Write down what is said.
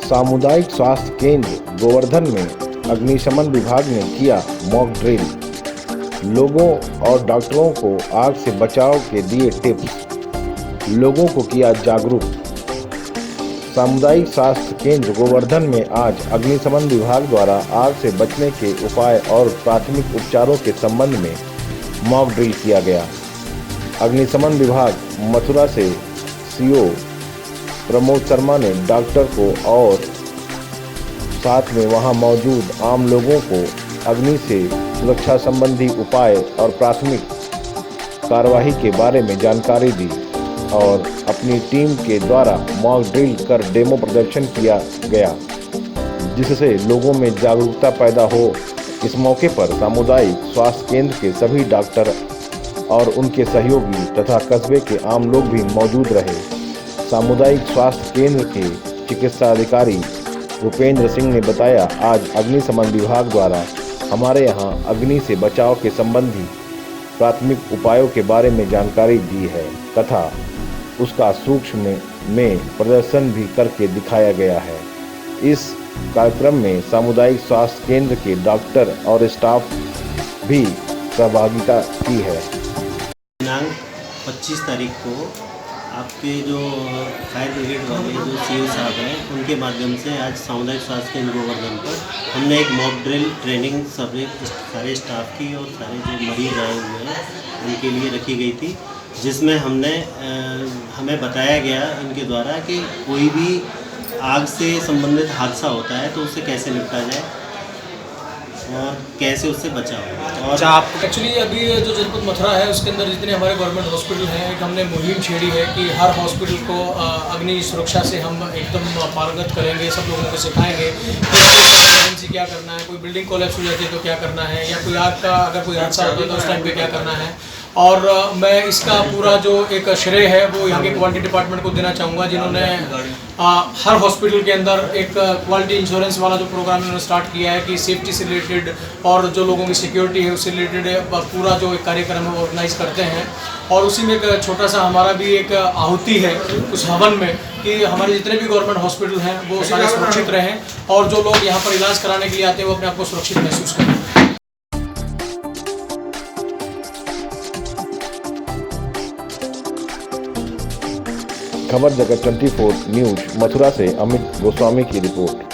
सामुदायिक स्वास्थ्य केंद्र गोवर्धन में अग्निशमन विभाग ने किया मॉक ड्रिल। लोगों और डॉक्टरों को आग से बचाव के दिए टिप्स, लोगों को किया जागरूक। सामुदायिक स्वास्थ्य केंद्र गोवर्धन में आज अग्निशमन विभाग द्वारा आग से बचने के उपाय और प्राथमिक उपचारों के संबंध में मॉक ड्रिल किया गया। अग्निशमन विभाग मथुरा से सीओ प्रमोद शर्मा ने डॉक्टर को और साथ में वहां मौजूद आम लोगों को अग्नि से सुरक्षा संबंधी उपाय और प्राथमिक कार्यवाही के बारे में जानकारी दी और अपनी टीम के द्वारा मॉक ड्रिल कर डेमो प्रदर्शन किया गया, जिससे लोगों में जागरूकता पैदा हो। इस मौके पर सामुदायिक स्वास्थ्य केंद्र के सभी डॉक्टर और उनके सहयोगी तथा कस्बे के आम लोग भी मौजूद रहे। सामुदायिक स्वास्थ्य केंद्र के चिकित्सा अधिकारी भूपेंद्र सिंह ने बताया, आज अग्निशमन विभाग द्वारा हमारे यहाँ अग्नि से बचाव के संबंधी प्राथमिक उपायों के बारे में जानकारी दी है तथा उसका सूक्ष्म में प्रदर्शन भी करके दिखाया गया है। इस कार्यक्रम में सामुदायिक स्वास्थ्य केंद्र के डॉक्टर और स्टाफ भी सहभागिता की है। दिनांक 25 तारीख को आपके जो फायर ब्रिगेड वाले जो सीओ साहब हैं उनके माध्यम से आज सामुदायिक स्वास्थ्य केंद्र गोवर्धन पर हमने एक मॉक ड्रिल ट्रेनिंग सारे स्टाफ की और सारे जो मरीज आए हुए हैं उनके लिए रखी गई थी, जिसमें हमें बताया गया इनके द्वारा कि कोई भी आग से संबंधित हादसा होता है तो उससे कैसे निपटा जाए और कैसे उससे बचाव। और आप एक्चुअली अभी जो जनपद मथुरा है उसके अंदर जितने हमारे गवर्नमेंट हॉस्पिटल हैं, एक हमने मुहिम छेड़ी है कि हर हॉस्पिटल को अग्नि सुरक्षा से हम एकदम पारंगत करेंगे, सब लोगों को सिखाएंगे कि इमरजेंसी क्या करना है, कोई बिल्डिंग कोलैप्स हो जाती है तो क्या करना है, या कोई आग का अगर कोई हादसा होता है तो उस टाइम पे क्या करना है। और मैं इसका पूरा जो एक श्रेय है वो यहाँ के क्वालिटी डिपार्टमेंट को देना चाहूँगा, जिन्होंने हर हॉस्पिटल के अंदर एक क्वालिटी इंश्योरेंस वाला जो प्रोग्राम इन्होंने स्टार्ट किया है कि सेफ्टी से रिलेटेड और जो लोगों की सिक्योरिटी है उससे रिलेटेड पूरा जो एक कार्यक्रम है वो ऑर्गेनाइज करते हैं। और उसी में एक छोटा सा हमारा भी एक आहुति है उस हवन में कि हमारे जितने भी गवर्नमेंट हॉस्पिटल हैं वो सारे सुरक्षित रहें और जो लोग यहाँ पर इलाज कराने के लिए आते हैं वो अपने आप को सुरक्षित महसूस करें। खबर जगत 24 न्यूज मथुरा से अमित गोस्वामी की रिपोर्ट।